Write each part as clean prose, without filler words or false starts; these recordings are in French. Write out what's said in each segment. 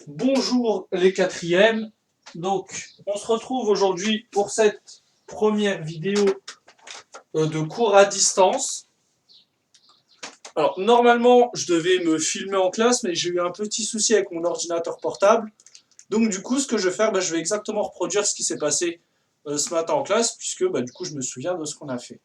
Bonjour les quatrièmes. Donc, on se retrouve aujourd'hui pour cette première vidéo de cours à distance. Alors, normalement, je devais me filmer en classe, mais j'ai eu un petit souci avec mon ordinateur portable. Donc, du coup, ce que je vais faire, je vais exactement reproduire ce qui s'est passé ce matin en classe, puisque du coup, je me souviens de ce qu'on a fait.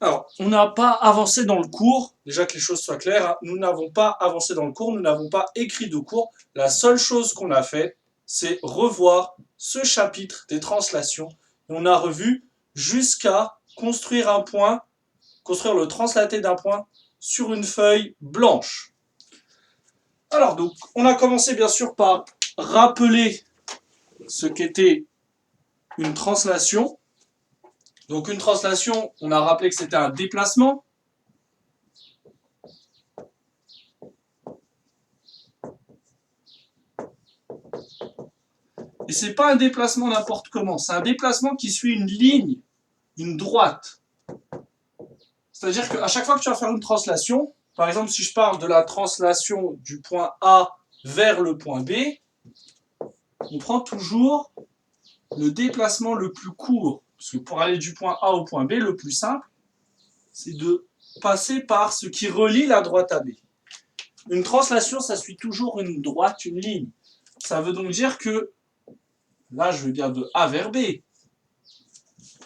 Alors, on n'a pas avancé dans le cours, déjà que les choses soient claires, hein. Nous n'avons pas avancé dans le cours, nous n'avons pas écrit de cours. La seule chose qu'on a fait, c'est revoir ce chapitre des translations. Et on a revu jusqu'à construire un point, construire le translaté d'un point sur une feuille blanche. Alors donc, on a commencé bien sûr par rappeler ce qu'était une translation. Donc une translation, on a rappelé que c'était un déplacement. Et c'est pas un déplacement n'importe comment, c'est un déplacement qui suit une ligne, une droite. C'est-à-dire qu'à chaque fois que tu vas faire une translation, par exemple si je parle de la translation du point A vers le point B, on prend toujours le déplacement le plus court. Parce que pour aller du point A au point B, le plus simple, c'est de passer par ce qui relie la droite AB. Une translation, ça suit toujours une droite, une ligne. Ça veut donc dire que, là je vais dire de A vers B.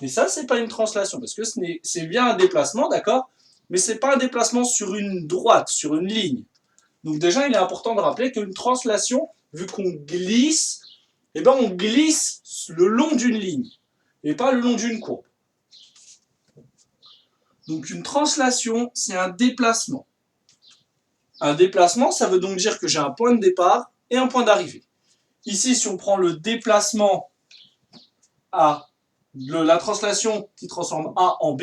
Mais ça, c'est pas une translation, parce que c'est bien un déplacement, d'accord, mais c'est pas un déplacement sur une droite, sur une ligne. Donc déjà, il est important de rappeler qu'une translation, vu qu'on glisse, on glisse le long d'une ligne, et pas le long d'une courbe. Donc une translation, c'est un déplacement. Un déplacement, ça veut donc dire que j'ai un point de départ et un point d'arrivée. Ici, si on prend le déplacement à la translation qui transforme A en B,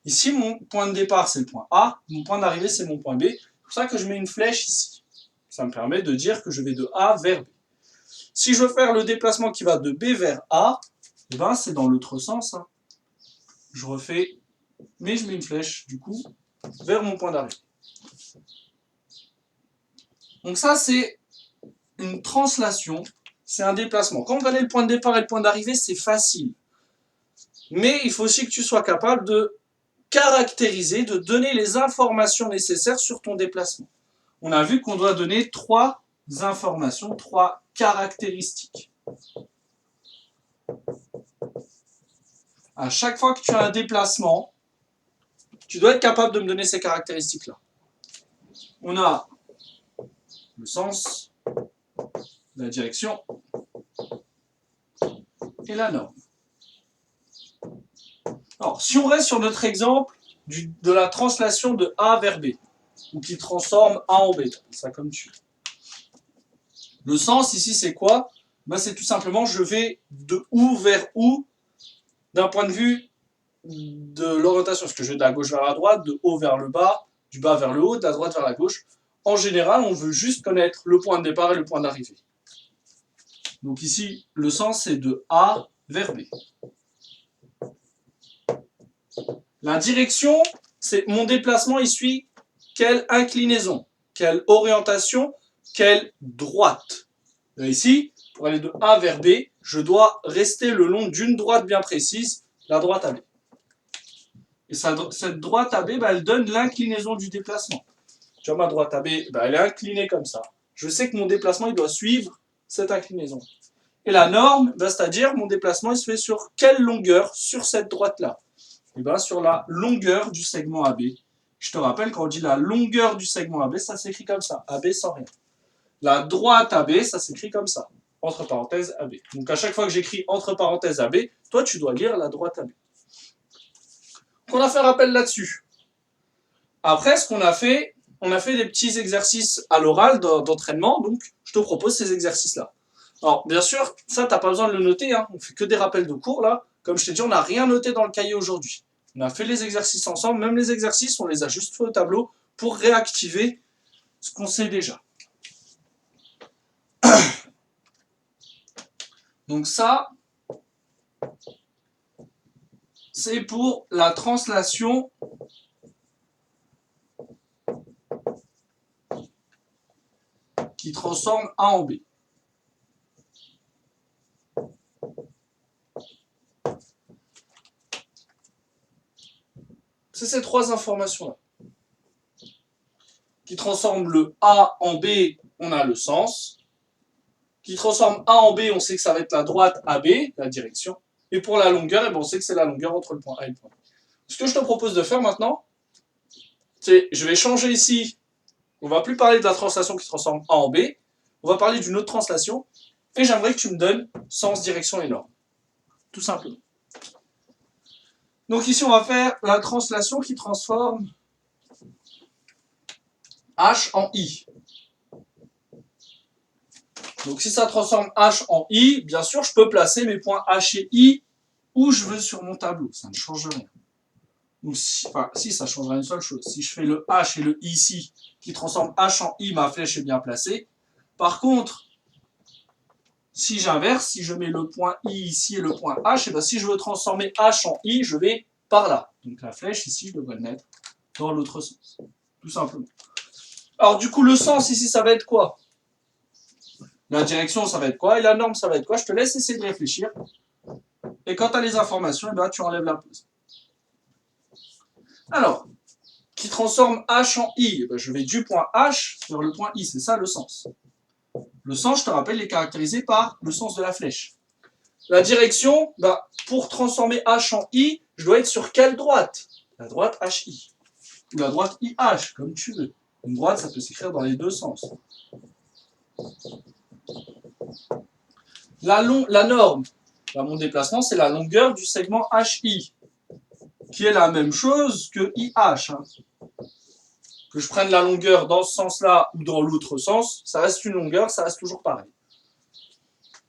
ici, mon point de départ, c'est le point A, mon point d'arrivée, c'est mon point B. C'est pour ça que je mets une flèche ici. Ça me permet de dire que je vais de A vers B. Si je veux faire le déplacement qui va de B vers A, c'est dans l'autre sens. Hein. Je refais, mais je mets une flèche, du coup, vers mon point d'arrivée. Donc ça, c'est une translation, c'est un déplacement. Quand on connaît le point de départ et le point d'arrivée, c'est facile. Mais il faut aussi que tu sois capable de caractériser, de donner les informations nécessaires sur ton déplacement. On a vu qu'on doit donner 3 informations, 3 caractéristiques. À chaque fois que tu as un déplacement, tu dois être capable de me donner ces caractéristiques-là. On a le sens, la direction et la norme. Alors, si on reste sur notre exemple de la translation de A vers B, ou qui transforme A en B, ça comme tu veux. Le sens ici, c'est quoi? C'est tout simplement, je vais de où vers où, d'un point de vue de l'orientation. Parce que je vais de la gauche vers la droite, de haut vers le bas, du bas vers le haut, de la droite vers la gauche. En général, on veut juste connaître le point de départ et le point d'arrivée. Donc ici, le sens, c'est de A vers B. La direction, c'est mon déplacement, il suit quelle inclinaison, quelle orientation, quelle droite. Et ici, pour aller de A vers B, je dois rester le long d'une droite bien précise, la droite AB. Et cette droite AB, elle donne l'inclinaison du déplacement. Tu vois, ma droite AB, elle est inclinée comme ça. Je sais que mon déplacement, il doit suivre cette inclinaison. Et la norme, c'est-à-dire mon déplacement, il se fait sur quelle longueur sur cette droite-là? Sur la longueur du segment AB. Je te rappelle, quand on dit la longueur du segment AB, ça s'écrit comme ça, AB sans rien. La droite AB, ça s'écrit comme ça, entre parenthèses AB. Donc à chaque fois que j'écris entre parenthèses AB, toi tu dois lire la droite AB. Donc on a fait un rappel là-dessus. Après, ce qu'on a fait, on a fait des petits exercices à l'oral d'entraînement, donc je te propose ces exercices-là. Alors bien sûr, ça t'as pas besoin de le noter, hein. On fait que des rappels de cours là. Comme je t'ai dit, on n'a rien noté dans le cahier aujourd'hui. On a fait les exercices ensemble, même les exercices, on les a juste fait au tableau pour réactiver ce qu'on sait déjà. Donc ça, c'est pour la translation qui transforme A en B. C'est ces trois informations-là. Qui transforme le A en B, on a le sens. Qui transforme A en B, on sait que ça va être la droite AB, la direction. Et pour la longueur, on sait que c'est la longueur entre le point A et le point B. Ce que je te propose de faire maintenant, c'est, je vais changer ici, on va plus parler de la translation qui transforme A en B, on va parler d'une autre translation, et j'aimerais que tu me donnes sens, direction et norme. Tout simplement. Donc ici, on va faire la translation qui transforme H en I. Donc si ça transforme H en I, bien sûr, je peux placer mes points H et I où je veux sur mon tableau. Ça ne change rien. Donc si, ça changera une seule chose. Si je fais le H et le I ici, qui transforme H en I, ma flèche est bien placée. Par contre, si j'inverse, si je mets le point I ici et le point H, et bien si je veux transformer H en I, je vais par là. Donc la flèche ici, je devrais le mettre dans l'autre sens. Tout simplement. Alors du coup, le sens ici, ça va être quoi? La direction, ça va être quoi? Et la norme, ça va être quoi? Je te laisse essayer de réfléchir. Et quand tu as les informations, eh ben, tu enlèves la pause. Alors, qui transforme H en I? Eh ben, je vais du point H vers le point I. C'est ça le sens. Le sens, je te rappelle, est caractérisé par le sens de la flèche. La direction, ben, pour transformer H en I, je dois être sur quelle droite? La droite HI. Ou la droite IH, comme tu veux. Une droite, ça peut s'écrire dans les deux sens. La norme, mon déplacement, c'est la longueur du segment HI, qui est la même chose que IH. Hein. Que je prenne la longueur dans ce sens-là ou dans l'autre sens, ça reste une longueur, ça reste toujours pareil.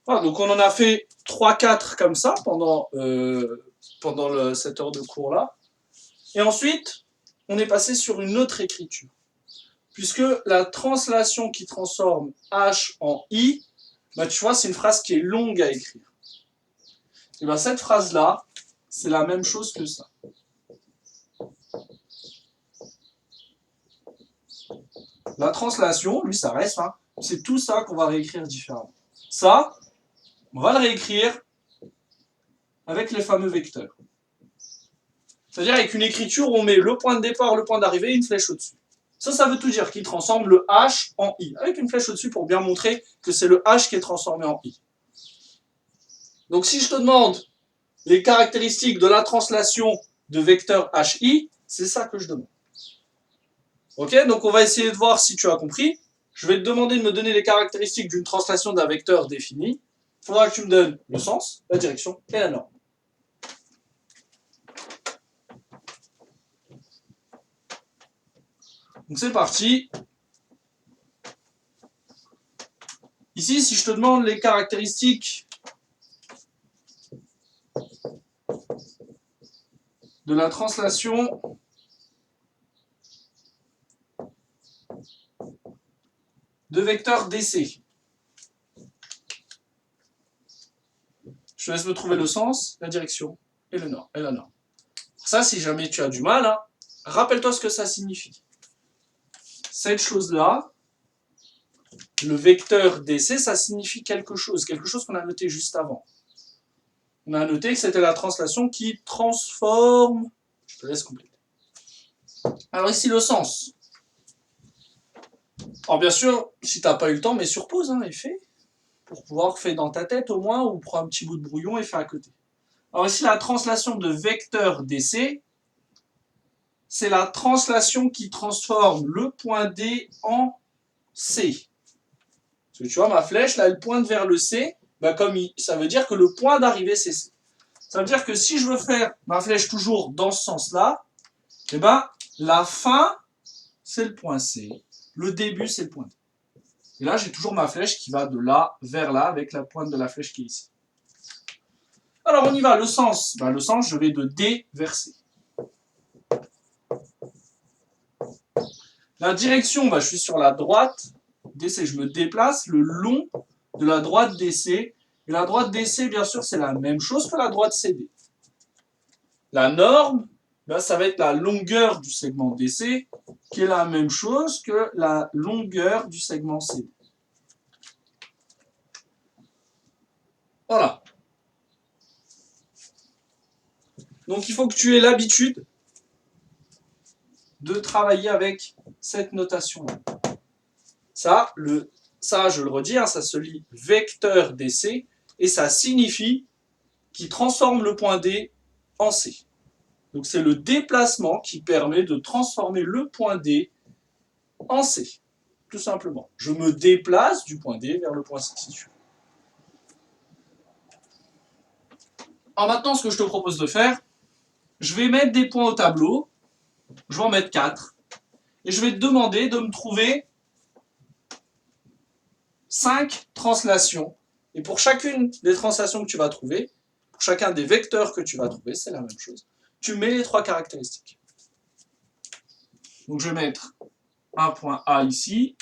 Voilà, donc on en a fait 3-4 comme ça pendant cette heure de cours-là. Et ensuite, on est passé sur une autre écriture. Puisque la translation qui transforme H en I, bah, tu vois, c'est une phrase qui est longue à écrire. Et bien cette phrase-là, c'est la même chose que ça. La translation, lui, ça reste, hein, c'est tout ça qu'on va réécrire différemment. Ça, on va le réécrire avec les fameux vecteurs. C'est-à-dire avec une écriture où on met le point de départ, le point d'arrivée et une flèche au-dessus. Ça veut tout dire qu'il transforme le H en I, avec une flèche au-dessus pour bien montrer que c'est le H qui est transformé en I. Donc si je te demande les caractéristiques de la translation de vecteur HI, c'est ça que je demande. Ok, donc on va essayer de voir si tu as compris. Je vais te demander de me donner les caractéristiques d'une translation d'un vecteur défini. Il faudra que tu me donnes le sens, la direction et la norme. Donc c'est parti. Ici, si je te demande les caractéristiques de la translation de vecteur DC, je te laisse me trouver le sens, la direction et la norme. Ça, si jamais tu as du mal, hein, rappelle-toi ce que ça signifie. Cette chose-là, le vecteur DC, ça signifie quelque chose qu'on a noté juste avant. On a noté que c'était la translation qui transforme... Je te laisse compléter. Alors ici, le sens. Alors bien sûr, si tu n'as pas eu le temps, mets sur pause, hein, et fais, pour pouvoir faire dans ta tête au moins, ou prends un petit bout de brouillon et fais à côté. Alors ici, la translation de vecteur DC, c'est la translation qui transforme le point D en C. Parce que tu vois, ma flèche, là, elle pointe vers le C, bah, ça veut dire que le point d'arrivée, c'est C. Ça veut dire que si je veux faire ma flèche toujours dans ce sens-là, eh ben, la fin, c'est le point C. Le début, c'est le point D. Et là, j'ai toujours ma flèche qui va de là vers là avec la pointe de la flèche qui est ici. Alors, on y va. Le sens, ben, le sens, je vais de D vers C. La direction, ben, je suis sur la droite DC. Je me déplace le long de la droite DC. Et la droite DC, bien sûr, c'est la même chose que la droite CD. La norme, ben, ça va être la longueur du segment DC, qui est la même chose que la longueur du segment CD. Voilà. Donc il faut que tu aies l'habitude de travailler avec cette notation-là. Ça, je le redis, hein, ça se lit vecteur DC et ça signifie qu'il transforme le point D en C. Donc c'est le déplacement qui permet de transformer le point D en C, tout simplement. Je me déplace du point D vers le point C, si tu veux. Alors maintenant, ce que je te propose de faire, je vais mettre des points au tableau, je vais en mettre 4, et je vais te demander de me trouver 5 translations. Et pour chacune des translations que tu vas trouver, pour chacun des vecteurs que tu vas trouver, c'est la même chose. Tu mets les 3 caractéristiques. Donc je vais mettre un point A ici,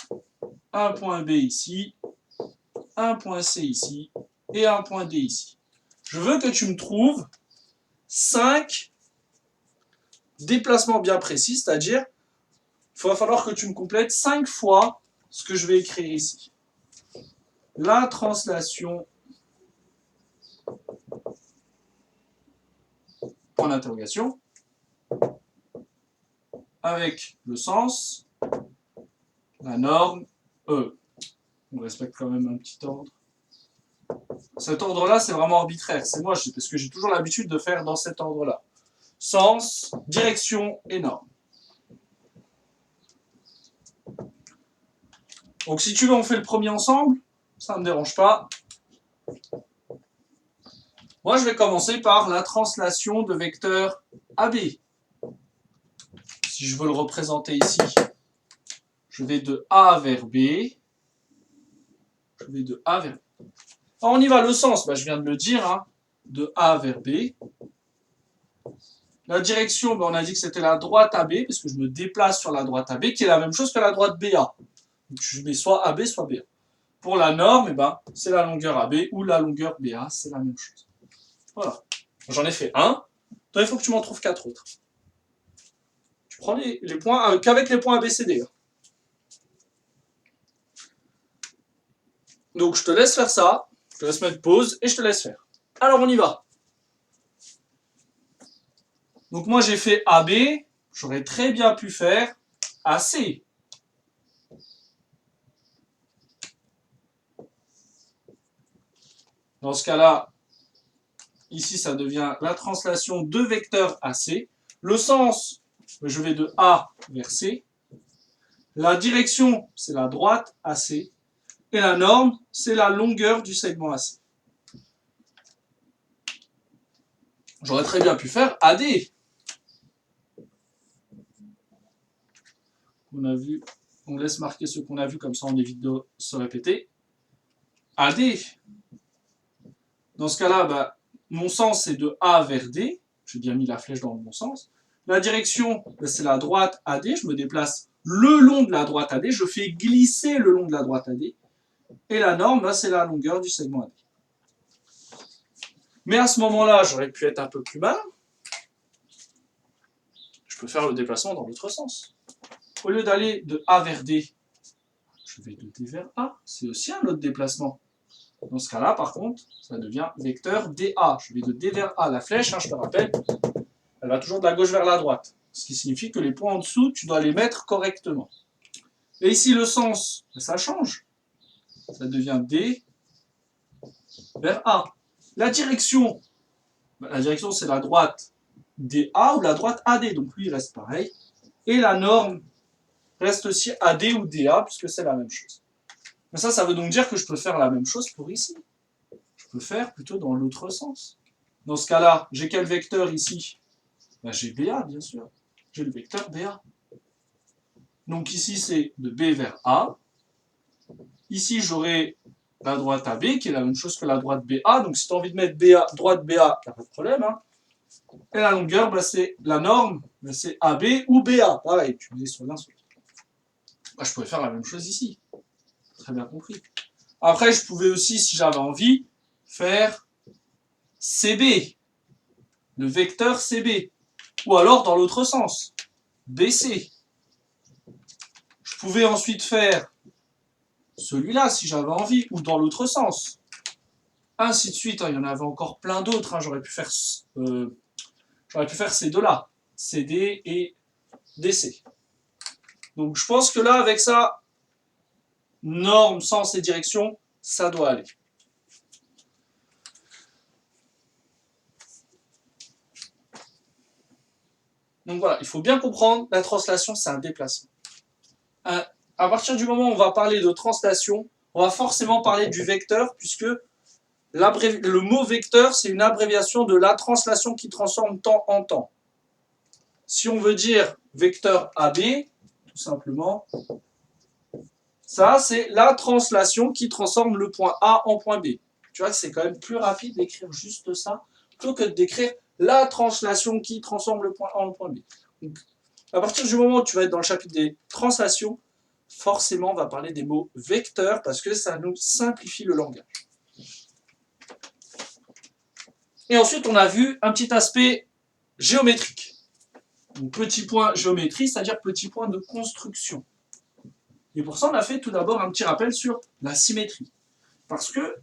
un point B ici, un point C ici, et un point D ici. Je veux que tu me trouves 5 déplacements bien précis, c'est-à-dire il va falloir que tu me complètes 5 fois ce que je vais écrire ici. La translation, point d'interrogation, avec le sens, la norme, E. On respecte quand même un petit ordre. Cet ordre-là, c'est vraiment arbitraire. C'est moi, parce que j'ai toujours l'habitude de faire dans cet ordre-là. Sens, direction et norme. Donc si tu veux, on fait le premier ensemble. Ça ne me dérange pas. Moi, je vais commencer par la translation de vecteur AB. Si je veux le représenter ici, je vais de A vers B. Je vais de A vers B. Alors, on y va, le sens, je viens de le dire, hein, de A vers B. La direction, on a dit que c'était la droite AB, parce que je me déplace sur la droite AB, qui est la même chose que la droite BA. Donc, je mets soit AB, soit BA. Pour la norme, c'est la longueur AB ou la longueur BA, c'est la même chose. Voilà. J'en ai fait un. Donc, il faut que tu m'en trouves 4 autres. Tu prends les points qu'avec les points ABCD. Donc, je te laisse faire ça. Je te laisse mettre pause et je te laisse faire. Alors, on y va. Donc, moi, j'ai fait AB. J'aurais très bien pu faire AC. Dans ce cas-là, ici, ça devient la translation de vecteur AC. Le sens, je vais de A vers C. La direction, c'est la droite AC. Et la norme, c'est la longueur du segment AC. J'aurais très bien pu faire AD. On a vu, on laisse marquer ce qu'on a vu, comme ça on évite de se répéter. AD. Dans ce cas-là, mon sens c'est de A vers D. J'ai bien mis la flèche dans le bon sens. La direction, c'est la droite AD. Je me déplace le long de la droite AD. Je fais glisser le long de la droite AD. Et la norme, c'est la longueur du segment AD. Mais à ce moment-là, j'aurais pu être un peu plus malin. Je peux faire le déplacement dans l'autre sens. Au lieu d'aller de A vers D, je vais de D vers A. C'est aussi un autre déplacement. Dans ce cas-là, par contre, ça devient vecteur DA. Je vais de D vers A. La flèche, je te rappelle, elle va toujours de la gauche vers la droite. Ce qui signifie que les points en dessous, tu dois les mettre correctement. Et ici, le sens, ça change. Ça devient D vers A. La direction, c'est la droite DA ou la droite AD. Donc lui, il reste pareil. Et la norme reste aussi AD ou DA, puisque c'est la même chose. Mais ça veut donc dire que je peux faire la même chose pour ici. Je peux faire plutôt dans l'autre sens. Dans ce cas-là, j'ai quel vecteur ici? J'ai BA, bien sûr. J'ai le vecteur BA. Donc ici, c'est de B vers A. Ici, j'aurai la droite AB, qui est la même chose que la droite BA. Donc si tu as envie de mettre BA, droite BA, il n'y a pas de problème. Hein. Et la longueur, c'est la norme, c'est AB ou BA. Pareil, tu mets sur l'un sur l'autre. Je pourrais faire la même chose ici. Très bien compris. Après, je pouvais aussi, si j'avais envie, faire CB. Le vecteur CB. Ou alors dans l'autre sens. BC. Je pouvais ensuite faire celui-là, si j'avais envie, ou dans l'autre sens. ainsi de suite. Hein. Il y en avait encore plein d'autres. Hein. J'aurais pu faire ces deux-là, CD et DC. Donc je pense que là, avec ça, norme, sens et direction, ça doit aller. Donc voilà, il faut bien comprendre, la translation, c'est un déplacement. À partir du moment où on va parler de translation, on va forcément parler du vecteur, puisque le mot vecteur, c'est une abréviation de la translation qui transforme temps en temps. Si on veut dire vecteur AB, tout simplement, ça, c'est la translation qui transforme le point A en point B. Tu vois que c'est quand même plus rapide d'écrire juste ça, plutôt que d'écrire la translation qui transforme le point A en point B. Donc, à partir du moment où tu vas être dans le chapitre des translations, forcément, on va parler des mots vecteurs parce que ça nous simplifie le langage. Et ensuite, on a vu un petit aspect géométrique. Donc, petit point géométrie, c'est-à-dire petit point de construction. Et pour ça, on a fait tout d'abord un petit rappel sur la symétrie. Parce que,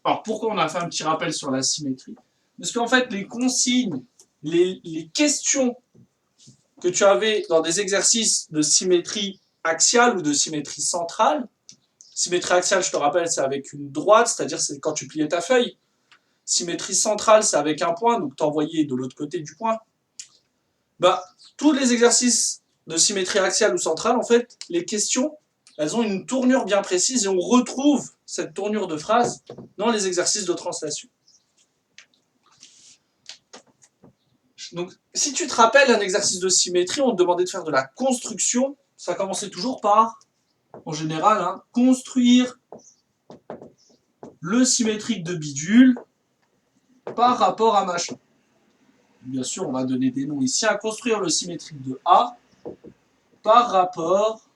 alors pourquoi on a fait un petit rappel sur la symétrie? Parce qu'en fait, les consignes, les questions que tu avais dans des exercices de symétrie axiale ou de symétrie centrale, symétrie axiale, je te rappelle, c'est avec une droite, c'est-à-dire c'est quand tu pliais ta feuille. Symétrie centrale, c'est avec un point, donc t'envoyais de l'autre côté du point. Bah, tous les exercices de symétrie axiale ou centrale, en fait, les questions, elles ont une tournure bien précise et on retrouve cette tournure de phrase dans les exercices de translation. Donc, si tu te rappelles un exercice de symétrie, on te demandait de faire de la construction. Ça commençait toujours par, en général, hein, construire le symétrique de bidule par rapport à machin. Bien sûr, on va donner des noms ici. À construire le symétrique de A par rapport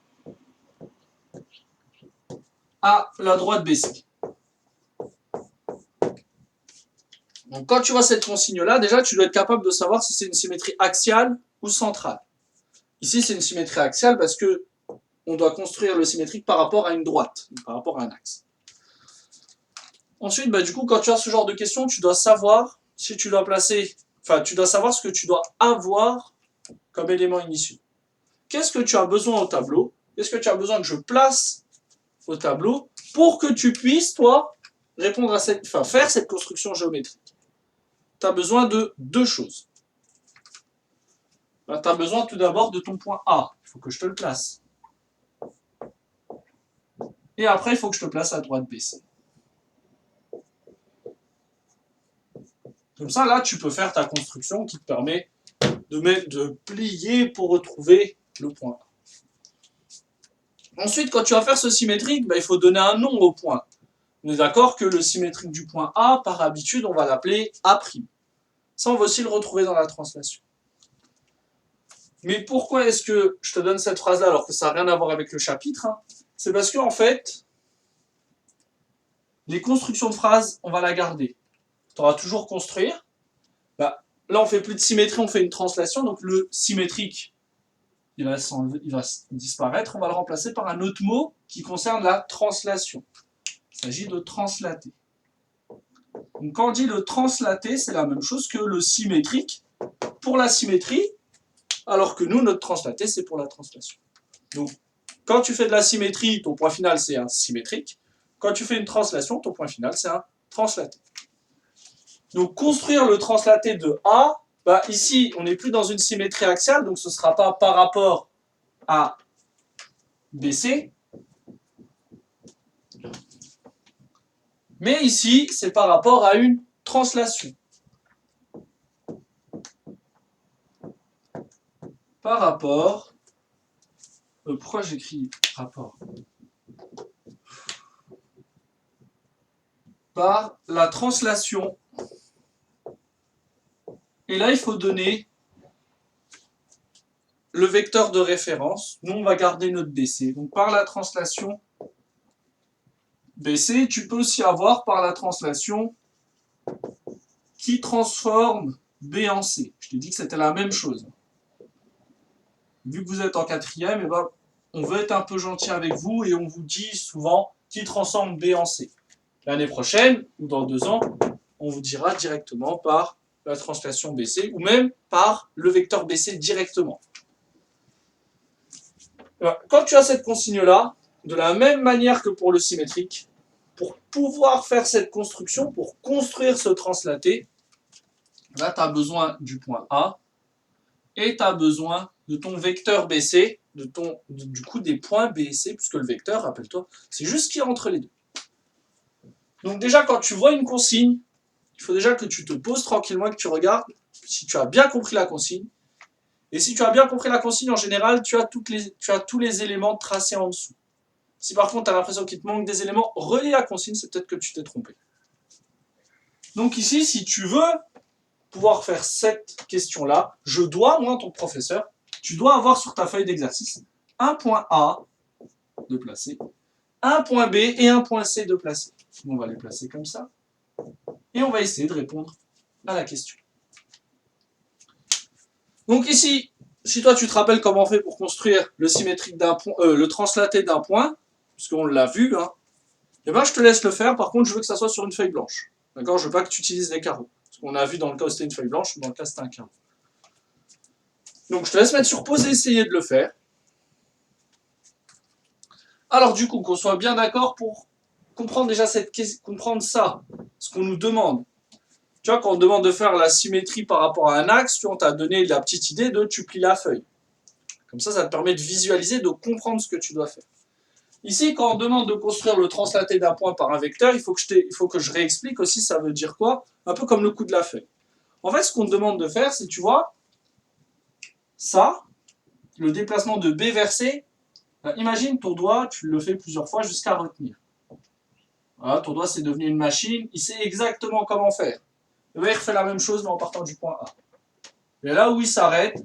à la droite BC. Donc, quand tu vois cette consigne-là, déjà, tu dois être capable de savoir si c'est une symétrie axiale ou centrale. Ici, c'est une symétrie axiale parce que on doit construire le symétrique par rapport à une droite, par rapport à un axe. Ensuite, du coup, quand tu as ce genre de questions, tu dois savoir si tu dois placer, tu dois savoir ce que tu dois avoir comme élément initiaux. Qu'est-ce que tu as besoin au tableau? Qu'est-ce que tu as besoin que je place au tableau pour que tu puisses, toi, répondre à faire cette construction géométrique? Tu as besoin de deux choses. Tu as besoin tout d'abord de ton point A. Il faut que je te le place. Et après, il faut que je te place à droite BC. Comme ça, là, tu peux faire ta construction qui te permet de plier pour retrouver le point A. Ensuite, quand tu vas faire ce symétrique, il faut donner un nom au point. On est d'accord que le symétrique du point A, par habitude, on va l'appeler A'. Ça, on va aussi le retrouver dans la translation. Mais pourquoi est-ce que je te donne cette phrase-là alors que ça n'a rien à voir avec le chapitre? C'est parce qu'en fait, les constructions de phrases, on va la garder. Tu auras toujours construire. Là, on fait plus de symétrie, on fait une translation. Donc le symétrique, il va disparaître. On va le remplacer par un autre mot qui concerne la translation. Il s'agit de translater. Donc quand on dit le translater, c'est la même chose que le symétrique pour la symétrie, alors que nous, notre translaté, c'est pour la translation. Donc, quand tu fais de la symétrie, ton point final, c'est un symétrique. Quand tu fais une translation, ton point final, c'est un translaté. Donc, construire le translaté de A, ici, on n'est plus dans une symétrie axiale, donc ce ne sera pas par rapport à BC. Mais ici, c'est par rapport à une translation. Par rapport... pourquoi j'écris rapport? Par la translation. Et là, il faut donner le vecteur de référence. Nous, on va garder notre BC. Donc, par la translation BC, tu peux aussi avoir par la translation qui transforme B en C. Je t'ai dit que c'était la même chose. Vu que vous êtes en quatrième, on veut être un peu gentil avec vous et on vous dit souvent qui transforme B en C. L'année prochaine, ou dans 2 ans, on vous dira directement par la translation BC, ou même par le vecteur BC directement. Quand tu as cette consigne-là, de la même manière que pour le symétrique, pour pouvoir faire cette construction, pour construire ce translaté, là, tu as besoin du point A et tu as besoin de ton vecteur BC, du coup des points B et C, puisque le vecteur, rappelle-toi, c'est juste ce qui est entre les deux. Donc déjà, quand tu vois une consigne, il faut déjà que tu te poses tranquillement et que tu regardes si tu as bien compris la consigne. Et si tu as bien compris la consigne, en général, tu as tous les éléments tracés en dessous. Si par contre tu as l'impression qu'il te manque des éléments, relis la consigne, c'est peut-être que tu t'es trompé. Donc ici, si tu veux pouvoir faire cette question-là, je dois, moi, ton professeur, tu dois avoir sur ta feuille d'exercice un point A de placer, un point B et un point C de placer. On va les placer comme ça. Et on va essayer de répondre à la question. Donc ici, si toi tu te rappelles comment on fait pour construire le symétrique d'un point, le translaté d'un point, puisqu'on l'a vu, hein, et ben je te laisse le faire. Par contre, je veux que ça soit sur une feuille blanche. D'accord? Je veux pas que tu utilises des carreaux. Parce qu'on a vu dans le cas où c'était une feuille blanche, dans le cas c'était un carreau. Donc je te laisse mettre sur pause et essayer de le faire. Alors du coup, qu'on soit bien d'accord pour comprendre déjà comprendre ça, ce qu'on nous demande. Tu vois, quand on demande de faire la symétrie par rapport à un axe, tu vois, on t'a donné la petite idée de tu plies la feuille. Comme ça te permet de visualiser, de comprendre ce que tu dois faire. Ici, quand on demande de construire le translaté d'un point par un vecteur, il faut que je réexplique aussi ça veut dire quoi, un peu comme le coup de la feuille. En fait, ce qu'on te demande de faire, c'est, tu vois, ça, le déplacement de B vers C, imagine ton doigt, tu le fais plusieurs fois jusqu'à retenir. Voilà, ton doigt, c'est devenu une machine, il sait exactement comment faire. Et bien, il refait la même chose, mais en partant du point A. Et là où il s'arrête,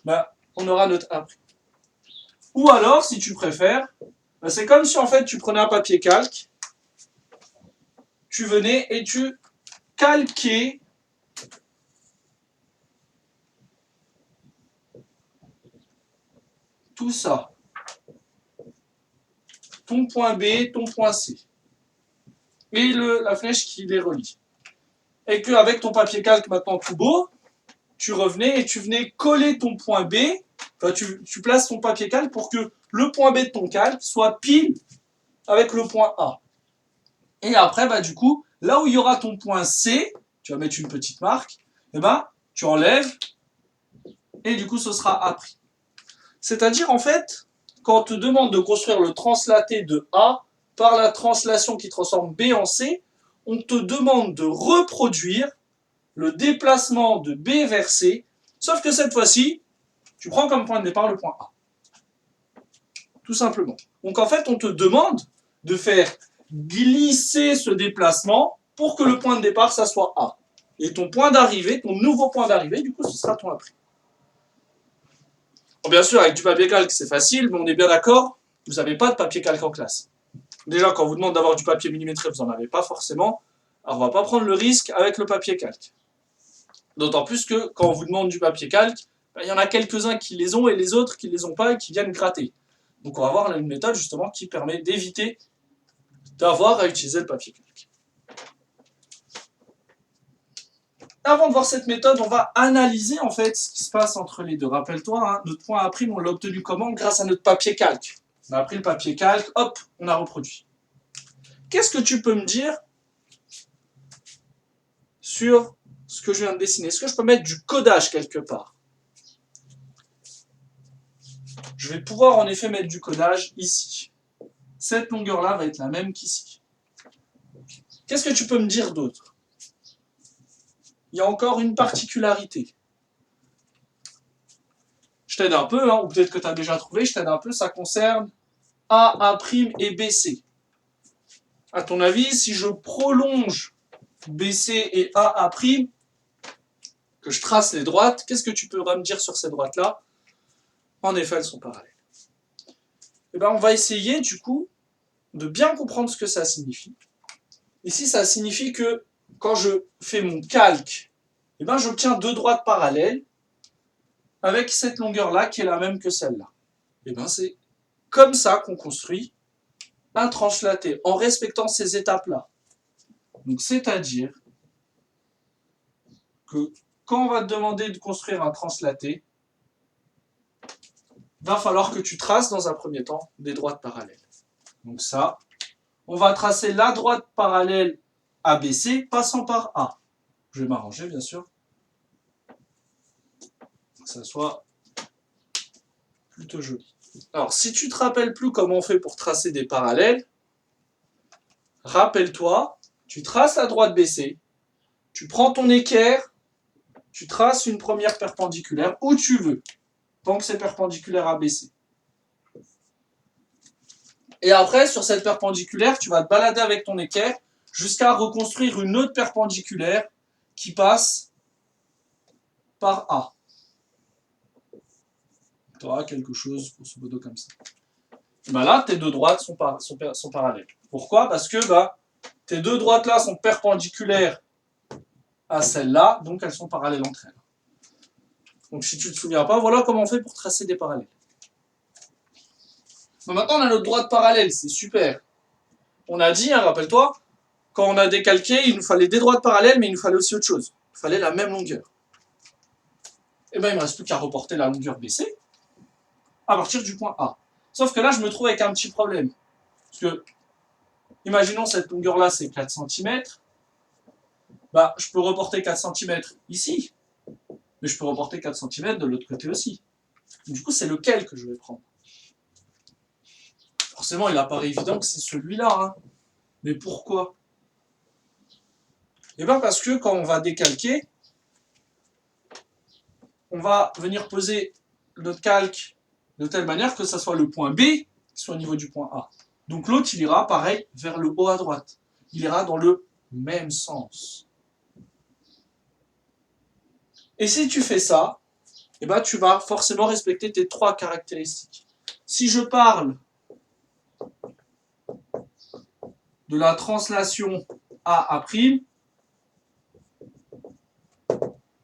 ben, on aura notre A'. Ou alors, si tu préfères, ben, c'est comme si en fait tu prenais un papier calque, tu venais et tu calquais tout ça. Ton point B, ton point C. Et la flèche qui les relie. Et qu'avec ton papier calque maintenant tout beau, tu revenais et tu venais coller ton point B, enfin tu places ton papier calque pour que le point B de ton calque soit pile avec le point A. Et après, bah, du coup, là où il y aura ton point C, tu vas mettre une petite marque, et ben, tu enlèves, et du coup, ce sera A'. C'est-à-dire, en fait, quand on te demande de construire le translaté de A par la translation qui transforme B en C, on te demande de reproduire le déplacement de B vers C, sauf que cette fois-ci, tu prends comme point de départ le point A. Tout simplement. Donc en fait, on te demande de faire glisser ce déplacement pour que le point de départ, ça soit A. Et ton point d'arrivée, ton nouveau point d'arrivée, du coup, ce sera ton A'. Bon, bien sûr, avec du papier calque, c'est facile, mais on est bien d'accord, vous n'avez pas de papier calque en classe. Déjà, quand on vous demande d'avoir du papier millimétré, vous n'en avez pas forcément. Alors, on ne va pas prendre le risque avec le papier calque. D'autant plus que quand on vous demande du papier calque, il y en a quelques-uns qui les ont et les autres qui ne les ont pas et qui viennent gratter. Donc, on va avoir une méthode justement qui permet d'éviter d'avoir à utiliser le papier calque. Avant de voir cette méthode, on va analyser en fait ce qui se passe entre les deux. Rappelle-toi, hein, notre point A', on l'a obtenu comment? Grâce à notre papier calque. On a pris le papier calque, hop, on a reproduit. Qu'est-ce que tu peux me dire sur ce que je viens de dessiner? Est-ce que je peux mettre du codage quelque part? Je vais pouvoir en effet mettre du codage ici. Cette longueur-là va être la même qu'ici. Qu'est-ce que tu peux me dire d'autre? Il y a encore une particularité. Je t'aide un peu, hein, ou peut-être que tu as déjà trouvé, je t'aide un peu, ça concerne A', A' et BC. À ton avis, si je prolonge BC et A', que je trace les droites, qu'est-ce que tu pourras me dire sur ces droites-là? En effet, elles sont parallèles. Et ben, on va essayer, du coup, de bien comprendre ce que ça signifie. Ici, ça signifie que quand je fais mon calque, eh ben, j'obtiens deux droites parallèles avec cette longueur-là qui est la même que celle-là. Et ben, c'est comme ça qu'on construit un translaté en respectant ces étapes-là. Donc, c'est-à-dire que quand on va te demander de construire un translaté, il va falloir que tu traces dans un premier temps des droites parallèles. Donc ça, on va tracer la droite parallèle ABC passant par A. Je vais m'arranger, bien sûr, que ça soit plutôt joli. Alors, si tu te rappelles plus comment on fait pour tracer des parallèles, rappelle-toi, tu traces la droite BC, tu prends ton équerre, tu traces une première perpendiculaire où tu veux, tant que c'est perpendiculaire à BC. Et après, sur cette perpendiculaire, tu vas te balader avec ton équerre jusqu'à reconstruire une autre perpendiculaire qui passe par A. Tu auras quelque chose pour ce modo comme ça. Ben là, tes deux droites sont parallèles. Pourquoi? Parce que tes deux droites-là sont perpendiculaires à celle-là, donc elles sont parallèles entre elles. Donc si tu ne te souviens pas, voilà comment on fait pour tracer des parallèles. Bon, maintenant, on a notre droite parallèle, c'est super. On a dit, rappelle-toi, quand on a décalqué, il nous fallait des droites parallèles, mais il nous fallait aussi autre chose. Il fallait la même longueur. Et bien, il ne me reste plus qu'à reporter la longueur BC à partir du point A. Sauf que là, je me trouve avec un petit problème. Parce que, imaginons cette longueur-là, c'est 4 cm. Je peux reporter 4 cm ici. Mais je peux reporter 4 cm de l'autre côté aussi. Du coup, c'est lequel que je vais prendre? Forcément, il apparaît évident que c'est celui-là. Mais pourquoi? Eh bien, parce que quand on va décalquer, on va venir poser notre calque de telle manière que ça soit le point B qui soit au niveau du point A. Donc l'autre, il ira pareil vers le haut à droite. Il ira dans le même sens. Et si tu fais ça, eh ben, tu vas forcément respecter tes trois caractéristiques. Si je parle de la translation AA'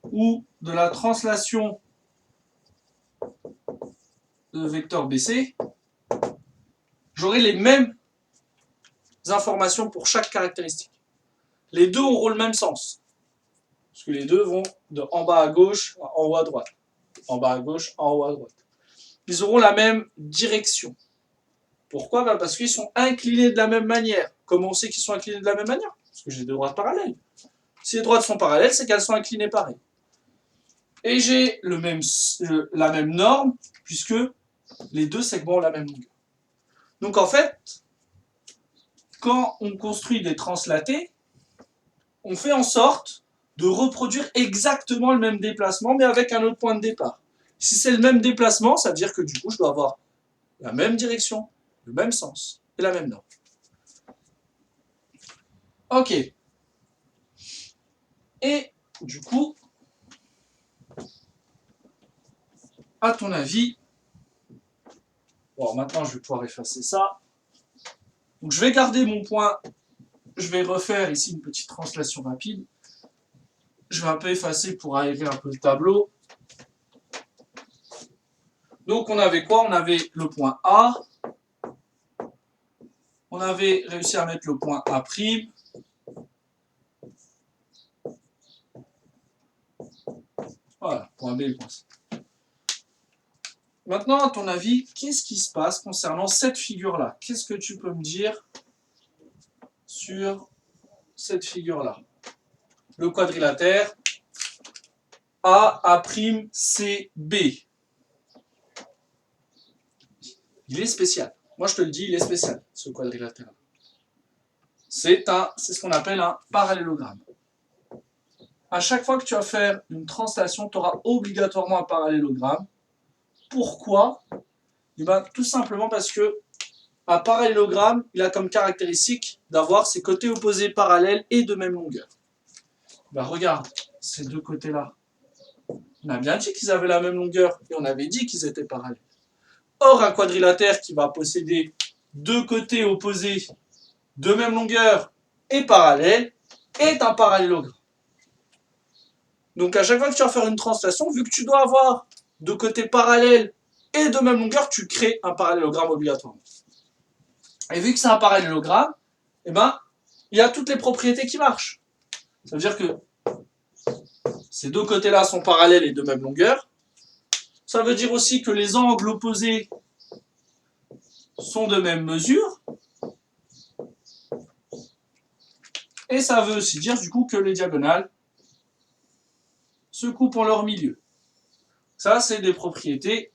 ou de la translation de vecteur BC, j'aurai les mêmes informations pour chaque caractéristique. Les deux auront le même sens. Parce que les deux vont de en bas à gauche à en haut à droite. En bas à gauche, en haut à droite. Ils auront la même direction. Pourquoi? Parce qu'ils sont inclinés de la même manière. Comment on sait qu'ils sont inclinés de la même manière? Parce que j'ai deux droites parallèles. Si les droites sont parallèles, c'est qu'elles sont inclinées pareil. Et j'ai la même norme, puisque les deux segments ont la même longueur. Donc en fait, quand on construit des translatés, on fait en sorte de reproduire exactement le même déplacement, mais avec un autre point de départ. Si c'est le même déplacement, ça veut dire que du coup, je dois avoir la même direction, le même sens et la même norme. Ok. Et du coup, à ton avis, bon, maintenant je vais pouvoir effacer ça. Donc je vais garder mon point, je vais refaire ici une petite translation rapide. Je vais un peu effacer pour aérer un peu le tableau. Donc on avait quoi? On avait le point A. On avait réussi à mettre le point A'. Voilà, point B et point C. Maintenant, à ton avis, qu'est-ce qui se passe concernant cette figure-là? Qu'est-ce que tu peux me dire sur cette figure-là? Le quadrilatère AA'CB. Il est spécial. Moi, je te le dis, il est spécial, ce quadrilatère. C'est ce qu'on appelle un parallélogramme. À chaque fois que tu vas faire une translation, tu auras obligatoirement un parallélogramme. Pourquoi? Eh bien, tout simplement parce que un parallélogramme, il a comme caractéristique d'avoir ses côtés opposés parallèles et de même longueur. Ben, regarde, ces deux côtés-là. On a bien dit qu'ils avaient la même longueur et on avait dit qu'ils étaient parallèles. Or, un quadrilatère qui va posséder deux côtés opposés de même longueur et parallèles est un parallélogramme. Donc à chaque fois que tu vas faire une translation, vu que tu dois avoir deux côtés parallèles et de même longueur, tu crées un parallélogramme obligatoirement. Et vu que c'est un parallélogramme, eh ben, il y a toutes les propriétés qui marchent. Ça veut dire que ces deux côtés-là sont parallèles et de même longueur. Ça veut dire aussi que les angles opposés sont de même mesure. Et ça veut aussi dire du coup que les diagonales se coupent en leur milieu. Ça, c'est des propriétés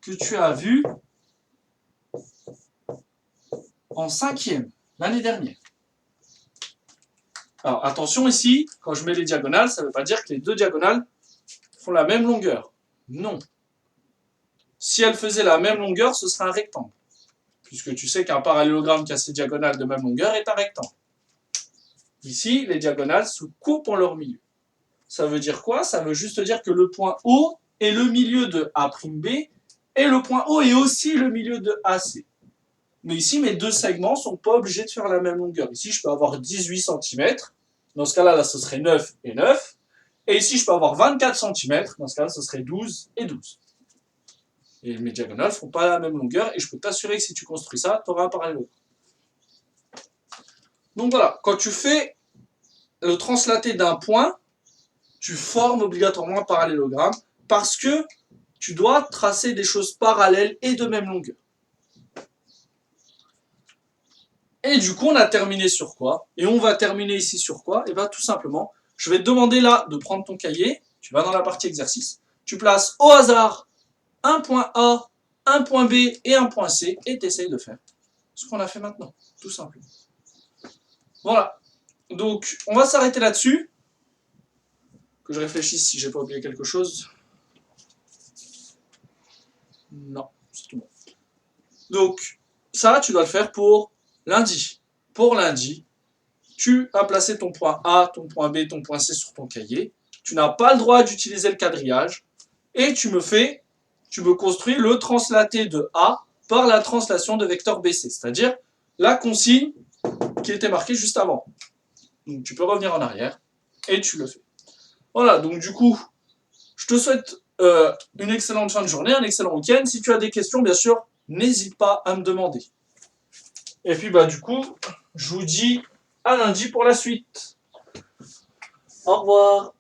que tu as vues en 5e, l'année dernière. Alors attention ici, quand je mets les diagonales, ça ne veut pas dire que les deux diagonales font la même longueur. Non. Si elles faisaient la même longueur, ce serait un rectangle. Puisque tu sais qu'un parallélogramme qui a ses diagonales de même longueur est un rectangle. Ici, les diagonales se coupent en leur milieu. Ça veut dire quoi? Ça veut juste dire que le point O est le milieu de A'B et le point O est aussi le milieu de AC. Mais ici, mes deux segments ne sont pas obligés de faire la même longueur. Ici, je peux avoir 18 cm. Dans ce cas-là, ce serait 9 et 9. Et ici, je peux avoir 24 cm. Dans ce cas-là, ce serait 12 et 12. Et mes diagonales ne font pas la même longueur. Et je peux t'assurer que si tu construis ça, tu auras un parallélogramme. Donc voilà, quand tu fais le translaté d'un point, tu formes obligatoirement un parallélogramme parce que tu dois tracer des choses parallèles et de même longueur. Et du coup, on a terminé sur quoi? Et on va terminer ici sur quoi? Et bien tout simplement, je vais te demander là de prendre ton cahier, tu vas dans la partie exercice, tu places au hasard un point A, un point B et un point C, et tu essayes de faire ce qu'on a fait maintenant, tout simplement. Voilà, donc on va s'arrêter là-dessus, que je réfléchisse si j'ai pas oublié quelque chose. Non, c'est tout bon. Donc, ça, tu dois le faire pour lundi. Pour lundi, tu as placé ton point A, ton point B, ton point C sur ton cahier. Tu n'as pas le droit d'utiliser le quadrillage. Et tu me construis le translaté de A par la translation de vecteur BC, c'est-à-dire la consigne qui était marquée juste avant. Donc tu peux revenir en arrière et tu le fais. Voilà, donc du coup, je te souhaite une excellente fin de journée, un excellent week-end. Si tu as des questions, bien sûr, n'hésite pas à me demander. Et puis du coup, je vous dis à lundi pour la suite. Au revoir.